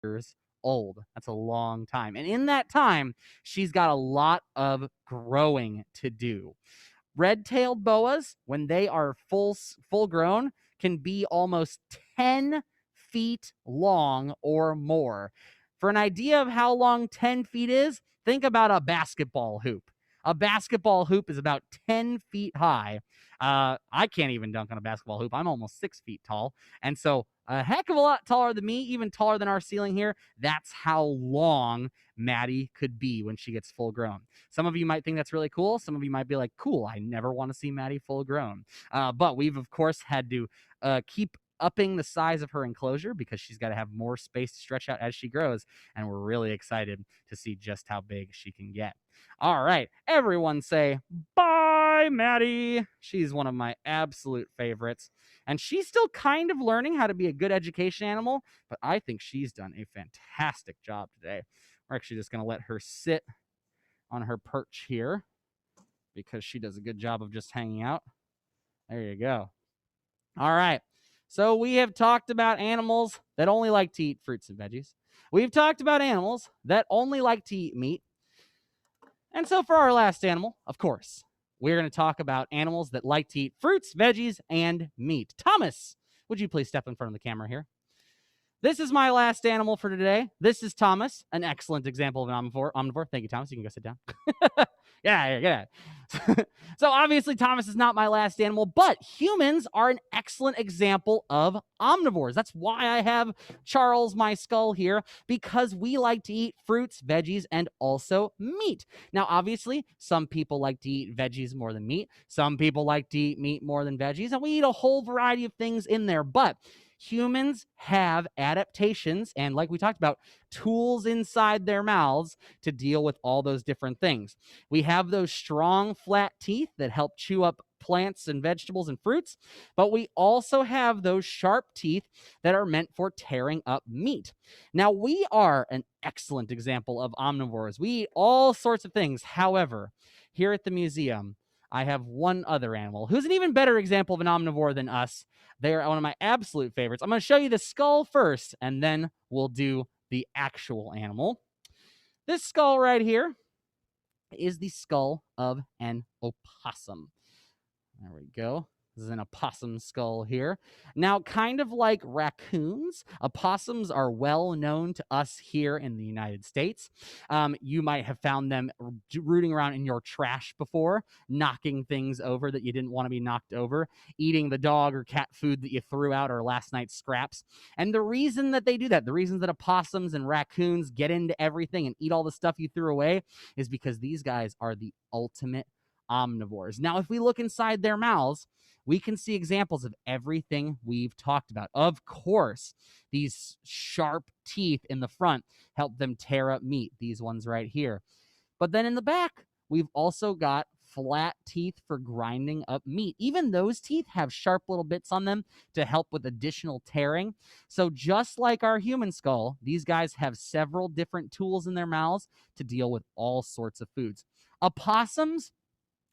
years old. That's a long time. And in that time, she's got a lot of growing to do. Red-tailed boas, when they are full grown, can be almost 10 feet long or more. For an idea of how long 10 feet is, think about a basketball hoop. A basketball hoop is about 10 feet high. I can't even dunk on a basketball hoop. I'm almost 6 feet tall. And so a heck of a lot taller than me, even taller than our ceiling here. That's how long Maddie could be when she gets full grown. Some of you might think that's really cool. Some of you might be like, cool, I never want to see Maddie full grown. But we've, of course, had to keep upping the size of her enclosure because she's got to have more space to stretch out as she grows. And we're really excited to see just how big she can get. All right, everyone say bye, Maddie. She's one of my absolute favorites. And she's still kind of learning how to be a good education animal, but I think she's done a fantastic job today. We're actually just going to let her sit on her perch here because she does a good job of just hanging out. There you go. All right. So we have talked about animals that only like to eat fruits and veggies. We've talked about animals that only like to eat meat. And so for our last animal, of course, we're going to talk about animals that like to eat fruits, veggies, and meat. Thomas, would you please step in front of the camera here? This is my last animal for today. This is Thomas, an excellent example of an omnivore. Thank you, Thomas. You can go sit down. Yeah. So obviously, Thomas is not my last animal, but humans are an excellent example of omnivores. That's why I have Charles, my skull, here, because we like to eat fruits, veggies, and also meat. Now, obviously, some people like to eat veggies more than meat. Some people like to eat meat more than veggies, and we eat a whole variety of things in there, but humans have adaptations and, like we talked about, tools inside their mouths to deal with all those different things. We have those strong, flat teeth that help chew up plants and vegetables and fruits, but we also have those sharp teeth that are meant for tearing up meat. Now, we are an excellent example of omnivores. We eat all sorts of things. However, here at the museum, I have one other animal who's an even better example of an omnivore than us. They're one of my absolute favorites. I'm going to show you the skull first, and then we'll do the actual animal. This skull right here is the skull of an opossum. There we go. This is an opossum skull here. Now, kind of like raccoons, opossums are well known to us here in the United States. You might have found them rooting around in your trash before, knocking things over that you didn't want to be knocked over, eating the dog or cat food that you threw out or last night's scraps. And the reason that they do that, the reason that opossums and raccoons get into everything and eat all the stuff you threw away, is because these guys are the ultimate omnivores. Now, if we look inside their mouths, we can see examples of everything we've talked about. Of course, these sharp teeth in the front help them tear up meat, these ones right here. But then in the back, we've also got flat teeth for grinding up meat. Even those teeth have sharp little bits on them to help with additional tearing. So just like our human skull, these guys have several different tools in their mouths to deal with all sorts of foods. Opossums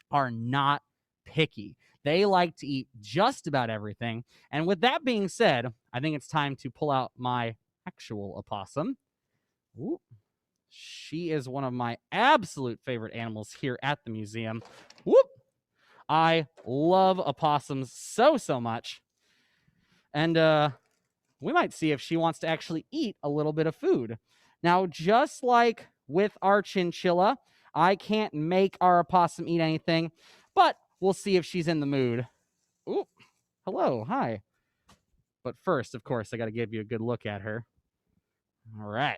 are not picky. They like to eat just about everything. And with that being said, I think it's time to pull out my actual opossum. Ooh. She is one of my absolute favorite animals here at the museum. Whoop! I love opossums so much. And we might see if she wants to actually eat a little bit of food. Now, just like with our chinchilla, I can't make our opossum eat anything, but we'll see if she's in the mood. Ooh, hello, hi. But first, of course, I got to give you a good look at her. All right.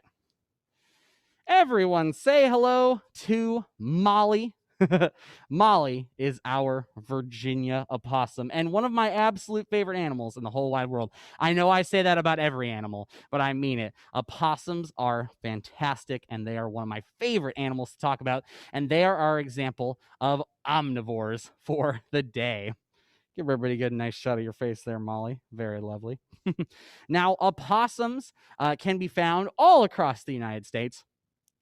Everyone say hello to Molly. Molly is our Virginia opossum and one of my absolute favorite animals in the whole wide world. I know I say that about every animal, but I mean it. Opossums are fantastic, and they are one of my favorite animals to talk about, and they are our example of omnivores for the day. Give everybody a good nice shot of your face there, Molly. Very lovely. Now, opossums can be found all across the United States.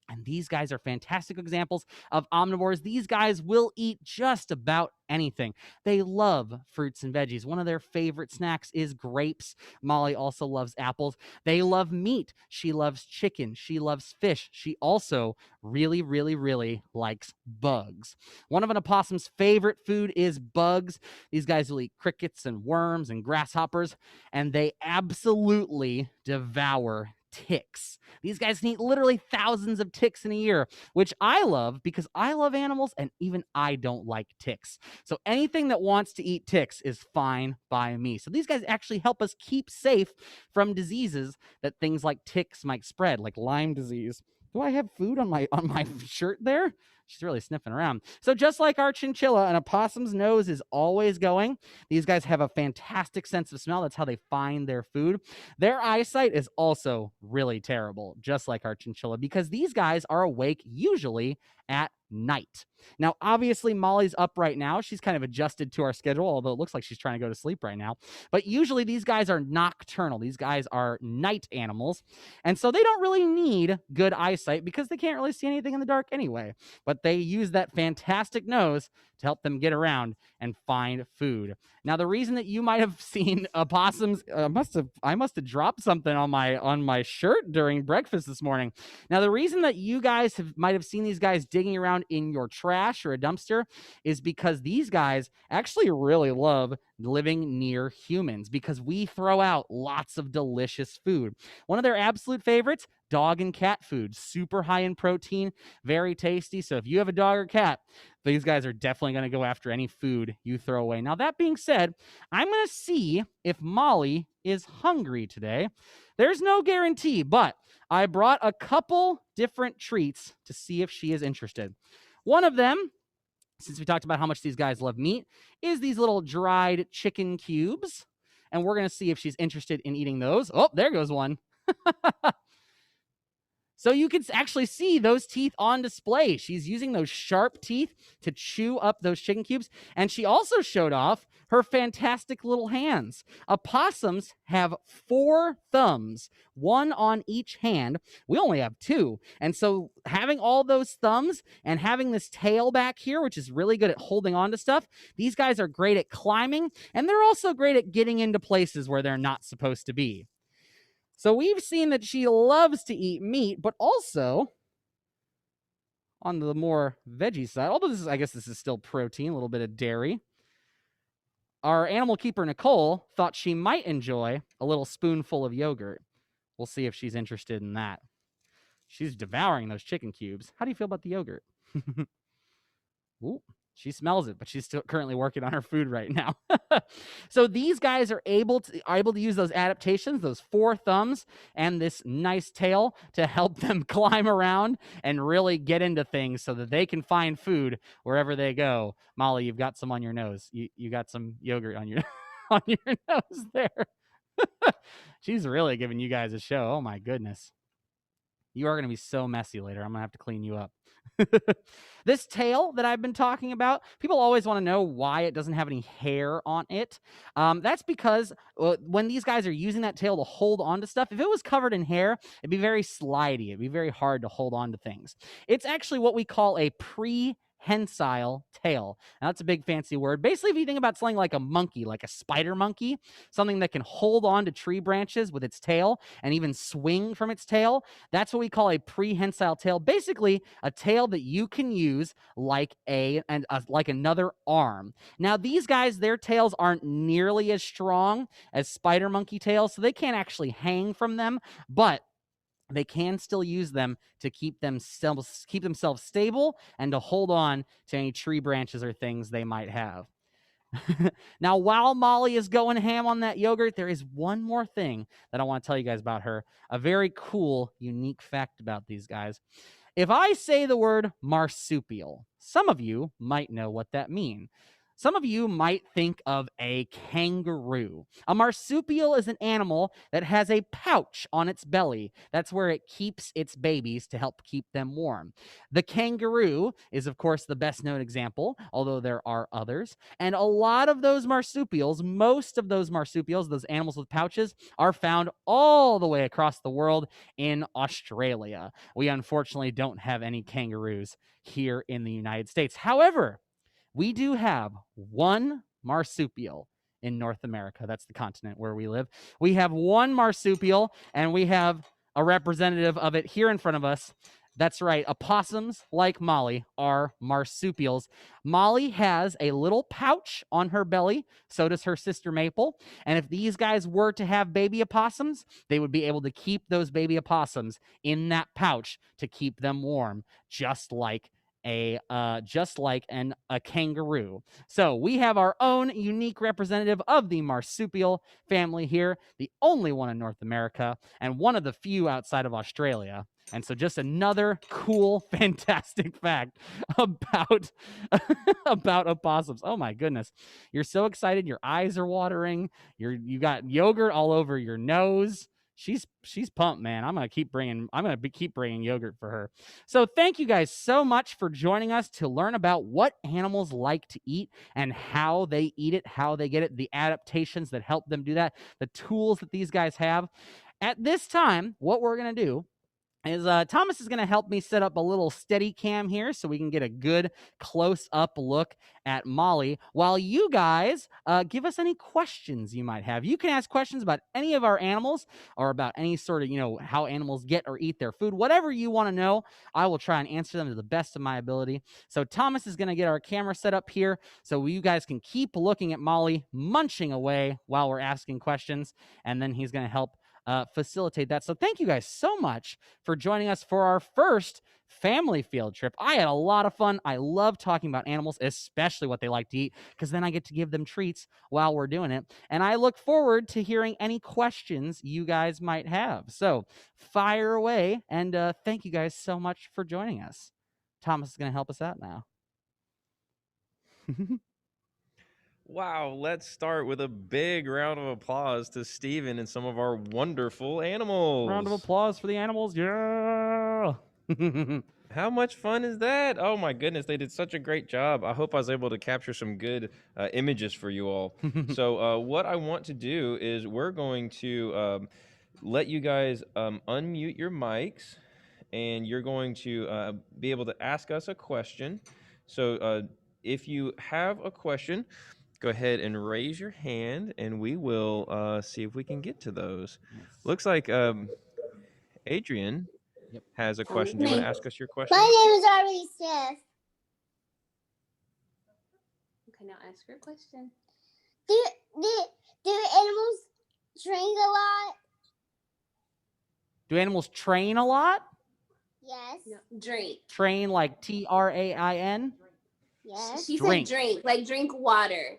And these guys are fantastic examples of omnivores. These guys will eat just about anything. They love fruits and veggies. One of their favorite snacks is grapes. Molly also loves apples. They love meat. She loves chicken. She loves fish. She also really, really, really likes bugs. One of an opossum's favorite food is bugs. These guys will eat crickets and worms and grasshoppers, and they absolutely devour ticks. These guys can eat literally thousands of ticks in a year, which I love because I love animals and even I don't like ticks. So anything that wants to eat ticks is fine by me. So these guys actually help us keep safe from diseases that things like ticks might spread, like Lyme disease. Do I have food on my shirt there? She's really sniffing around. So just like our chinchilla, an opossum's nose is always going. These guys have a fantastic sense of smell. That's how they find their food. Their eyesight is also really terrible, just like our chinchilla, because these guys are awake usually at night. Now, obviously, Molly's up right now. She's kind of adjusted to our schedule, although it looks like she's trying to go to sleep right now. But usually these guys are nocturnal. These guys are night animals. And so they don't really need good eyesight because they can't really see anything in the dark anyway. But they use that fantastic nose to help them get around and find food. Now, the reason that you might have seen opossums, I must have dropped something on my shirt during breakfast this morning. Now, the reason that you guys might have seen these guys digging around in your trash or a dumpster is because these guys actually really love living near humans because we throw out lots of delicious food. One of their absolute favorites, dog and cat food, super high in protein, very tasty. So if you have a dog or cat, these guys are definitely going to go after any food you throw away. Now, that being said, I'm going to see if Molly is hungry today. There's no guarantee, but I brought a couple different treats to see if she is interested. One of them, since we talked about how much these guys love meat, is these little dried chicken cubes. And we're going to see if she's interested in eating those. Oh, there goes one. So you can actually see those teeth on display. She's using those sharp teeth to chew up those chicken cubes. And she also showed off her fantastic little hands. Opossums have 4 thumbs, 1 on each hand. We only have 2. And so having all those thumbs and having this tail back here, which is really good at holding on to stuff, these guys are great at climbing. And they're also great at getting into places where they're not supposed to be. So we've seen that she loves to eat meat, but also on the more veggie side, although I guess this is still protein, a little bit of dairy. Our animal keeper, Nicole, thought she might enjoy a little spoonful of yogurt. We'll see if she's interested in that. She's devouring those chicken cubes. How do you feel about the yogurt? Ooh. She smells it, but she's still currently working on her food right now. So these guys are able to use those adaptations, those 4 thumbs and this nice tail to help them climb around and really get into things so that they can find food wherever they go. Molly, you've got some on your nose. You got some yogurt on your on your nose there. She's really giving you guys a show. Oh my goodness. You are going to be so messy later. I'm going to have to clean you up. This tail that I've been talking about, people always want to know why it doesn't have any hair on it. That's because when these guys are using that tail to hold on to stuff, if it was covered in hair, it'd be very slidey. It'd be very hard to hold on to things. It's actually what we call a prehensile tail. Now, that's a big fancy word. Basically, if you think about something like a monkey, like a spider monkey, something that can hold on to tree branches with its tail and even swing from its tail, that's what we call a prehensile tail. Basically, a tail that you can use like like another arm. Now, these guys, their tails aren't nearly as strong as spider monkey tails, so they can't actually hang from them, but they can still use them to keep themselves stable and to hold on to any tree branches or things they might have. Now, while Molly is going ham on that yogurt, there is one more thing that I want to tell you guys about her. A very cool, unique fact about these guys. If I say the word marsupial, some of you might know what that means. Some of you might think of a kangaroo. A marsupial is an animal that has a pouch on its belly. That's where it keeps its babies to help keep them warm. The kangaroo is, of course, the best known example, although there are others. And a lot of those marsupials, most of those marsupials, those animals with pouches, are found all the way across the world in Australia. We unfortunately don't have any kangaroos here in the United States. However, we do have one marsupial in North America. That's the continent where we live. We have one marsupial, and we have a representative of it here in front of us. That's right. Opossums, like Molly, are marsupials. Molly has a little pouch on her belly. So does her sister Maple. And if these guys were to have baby opossums, they would be able to keep those baby opossums in that pouch to keep them warm, just like a kangaroo. So we have our own unique representative of the marsupial family here, the only one in North America and one of the few outside of Australia. And so just another cool, fantastic fact about about opossums. Oh my goodness. You're so excited, your eyes are watering. You got yogurt all over your nose. She's pumped, man. I'm gonna keep bringing yogurt for her. So thank you guys so much for joining us to learn about what animals like to eat and how they eat it, how they get it, the adaptations that help them do that, the tools that these guys have. At this time, what we're gonna do is Thomas is going to help me set up a little steady cam here so we can get a good close-up look at Molly while you guys give us any questions you might have. You can ask questions about any of our animals or about any sort of, how animals get or eat their food. Whatever you want to know, I will try and answer them to the best of my ability. So Thomas is going to get our camera set up here so you guys can keep looking at Molly munching away while we're asking questions, and then he's going to help facilitate that. So thank you guys so much for joining us for our first family field trip. I had a lot of fun. I love talking about animals, especially what they like to eat, because then I get to give them treats while we're doing it. And I look forward to hearing any questions you guys might have. So fire away, and thank you guys so much for joining us. Thomas is going to help us out now. Wow, let's start with a big round of applause to Steven and some of our wonderful animals. Round of applause for the animals. Yeah. How much fun is that? Oh my goodness, they did such a great job. I hope I was able to capture some good images for you all. So what I want to do is we're going to let you guys unmute your mics, and you're going to be able to ask us a question. So if you have a question, go ahead and raise your hand, and we will see if we can get to those. Yes. Looks like Adrian has a question. Do you want to ask us your question? My name is already Seth. Okay, now ask your question. Do animals train a lot? Do animals train a lot? Yes. No, drink. Train like TRAIN? Yes. She said drink, like drink water.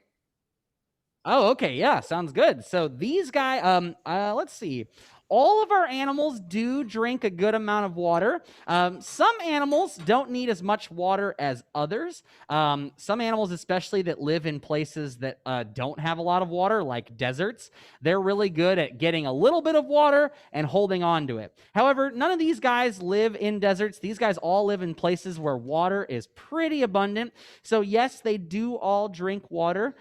Oh, okay. Yeah, sounds good. So these guys, let's see. All of our animals do drink a good amount of water. Some animals don't need as much water as others. Some animals, especially that live in places that don't have a lot of water, like deserts, they're really good at getting a little bit of water and holding on to it. However, none of these guys live in deserts. These guys all live in places where water is pretty abundant. So yes, they do all drink water.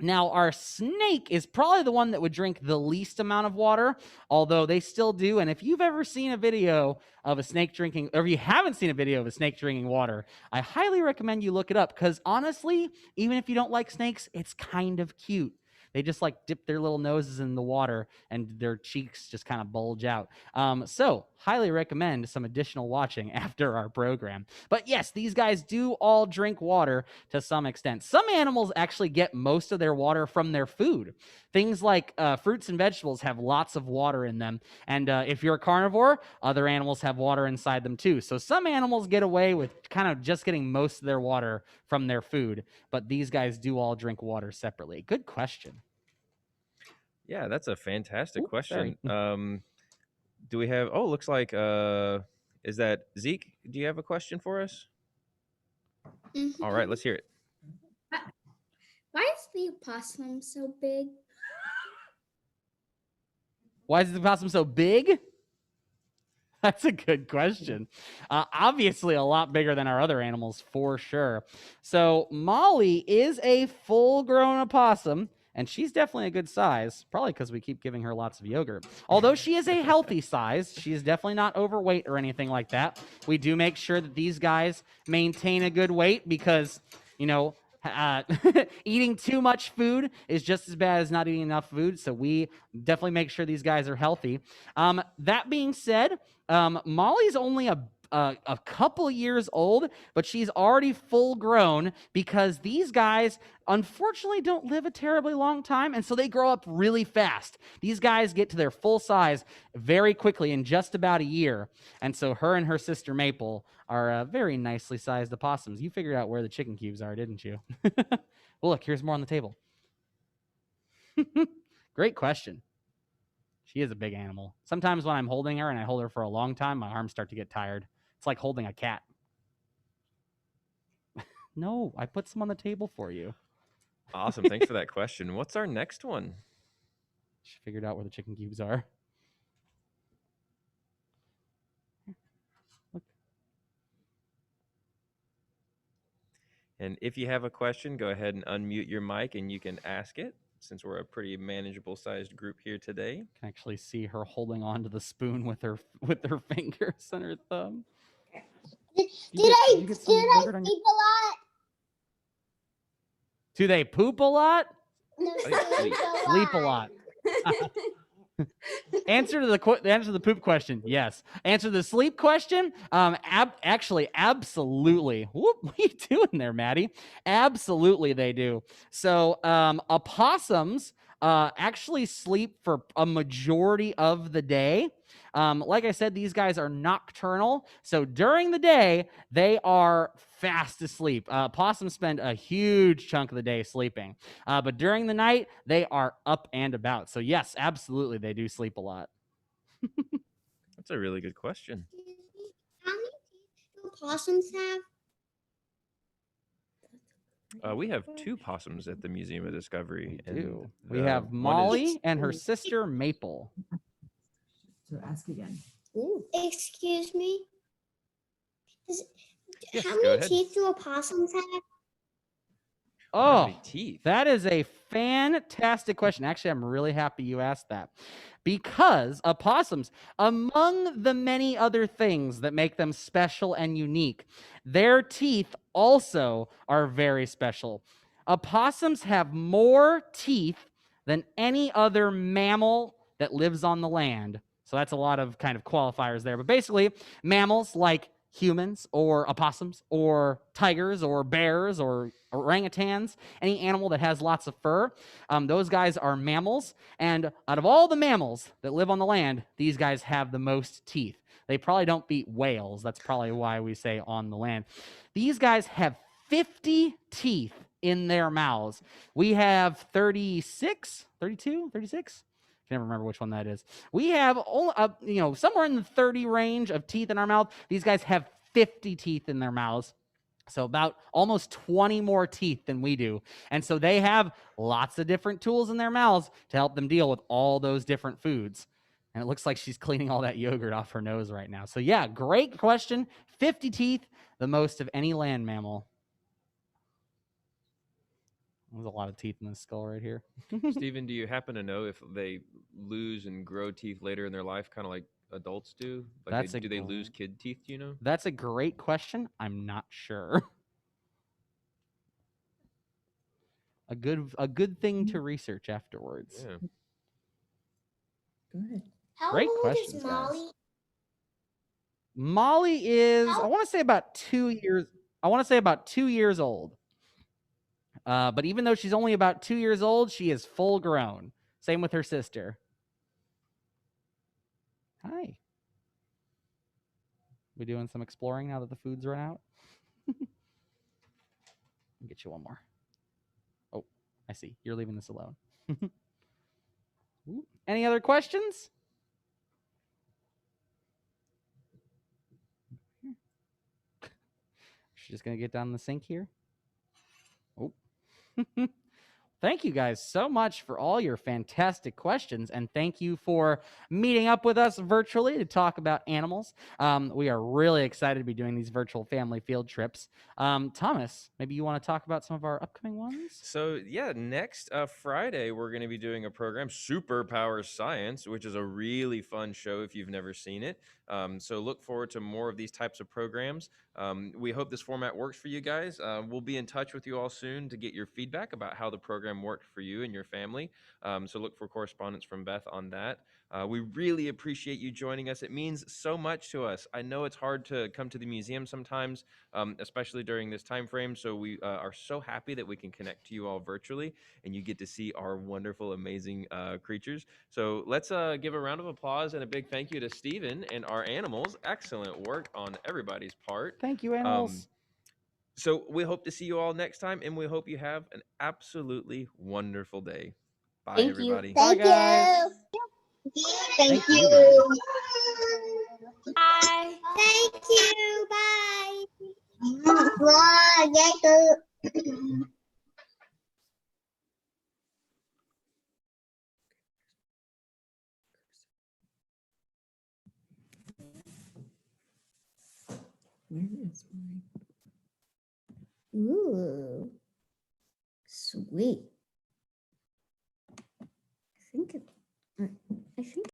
Now, our snake is probably the one that would drink the least amount of water, although they still do. And if you've ever seen a video of a snake drinking, or if you haven't seen a video of a snake drinking water, I highly recommend you look it up, because honestly, even if you don't like snakes, it's kind of cute. They just like dip their little noses in the water and their cheeks just kind of bulge out. So highly recommend some additional watching after our program. But yes, these guys do all drink water to some extent. Some animals actually get most of their water from their food. Things like fruits and vegetables have lots of water in them. And if you're a carnivore, other animals have water inside them too. So some animals get away with kind of just getting most of their water from their food, but these guys do all drink water separately. Good question. Yeah, that's a fantastic question. Do we have, looks like, is that Zeke? Do you have a question for us? Mm-hmm. All right, let's hear it. the opossum so big? Why is the opossum so big? That's a good question. Obviously, a lot bigger than our other animals, for sure. So, Molly is a full-grown opossum, and she's definitely a good size, probably because we keep giving her lots of yogurt. Although she is a healthy size, she is definitely not overweight or anything like that. We do make sure that these guys maintain a good weight because, you know, eating too much food is just as bad as not eating enough food. So we definitely make sure these guys are healthy. That being said, Molly's only a couple years old, but she's already full grown because these guys unfortunately don't live a terribly long time, and so they grow up really fast. These guys get to their full size very quickly in just about a year, and so her and her sister Maple are very nicely sized opossums. You figured out where the chicken cubes are, didn't you? Well, look, here's more on the table. Great question. She is a big animal. Sometimes when I'm holding her and I hold her for a long time, my arms start to get tired. It's like holding a cat. No, I put some on the table for you. Awesome. Thanks for that question. What's our next one? She figured out where the chicken cubes are. Look. And if you have a question, go ahead and unmute your mic and you can ask it, since we're a pretty manageable sized group here today. You can actually see her holding on to the spoon with her fingers and her thumb. Did I you get some yogurt on your- sleep a lot? Do they poop a lot? No, I think sleep. Sleep a lot. Answer to the poop question, yes. Answer to the sleep question, actually, absolutely. What are you doing there, Maddie? Absolutely, they do. So, opossums actually sleep for a majority of the day. Like I said, these guys are nocturnal. So during the day, they are fast asleep. Possums spend a huge chunk of the day sleeping. But during the night, they are up and about. So yes, absolutely, they do sleep a lot. That's a really good question. How many teeth do opossums have? We have 2 possums at the Museum of Discovery. We do. And We the have one is- Molly and her sister Maple. So ask again. Excuse me? Yes, How go many ahead. teeth do opossums have? How Oh, many teeth? that is a fantastic question. Actually, I'm really happy you asked that. Because opossums, among the many other things that make them special and unique, their teeth also are very special. Opossums have more teeth than any other mammal that lives on the land. So that's a lot of kind of qualifiers there. But basically, mammals like humans or opossums or tigers or bears or orangutans, any animal that has lots of fur, those guys are mammals. And out of all the mammals that live on the land, these guys have the most teeth. They probably don't beat whales. That's probably why we say on the land. These guys have 50 teeth in their mouths. We have 36, 32, 36? I can never remember which one that is. We have somewhere in the 30 range of teeth in our mouth. These guys have 50 teeth in their mouths. So about almost 20 more teeth than we do. And so they have lots of different tools in their mouths to help them deal with all those different foods. And it looks like she's cleaning all that yogurt off her nose right now. So yeah, great question. 50 teeth, the most of any land mammal. There's a lot of teeth in this skull right here. Steven, do you happen to know if they lose and grow teeth later in their life, kind of like adults do? Like That's do they lose kid teeth, do you know? That's a great question. I'm not sure. A good thing to research afterwards. Yeah. Go ahead. How Great old questions, is guys. Molly? Molly is, I How- want to say about 2 years. I want to say about 2 years old. But even though she's only about 2 years old, she is full grown. Same with her sister. Hi. We doing some exploring now that the food's run out? I'll get you one more. Oh, I see. You're leaving this alone. Ooh. Any other questions? She's just going to get down the sink here. Oh. Thank you guys so much for all your fantastic questions, and thank you for meeting up with us virtually to talk about animals. We are really excited to be doing these virtual family field trips. Thomas, maybe you want to talk about some of our upcoming ones? So yeah, next Friday we're going to be doing a program, Superpower Science, which is a really fun show if you've never seen it. So look forward to more of these types of programs. We hope this format works for you guys. We'll be in touch with you all soon to get your feedback about how the program worked for you and your family. So look for correspondence from Beth on that. We really appreciate you joining us. It means so much to us. I know it's hard to come to the museum sometimes, especially during this time frame. So we are so happy that we can connect to you all virtually and you get to see our wonderful, amazing creatures. So let's give a round of applause and a big thank you to Stephen and our animals. Excellent work on everybody's part. Thank you, animals. So we hope to see you all next time, and we hope you have an absolutely wonderful day. Bye, Thank everybody. you. Bye, Thank guys. you. Thank you, guys. Bye. Thank you. Bye. Bye. Thank you. Where is my? Ooh, sweet. I think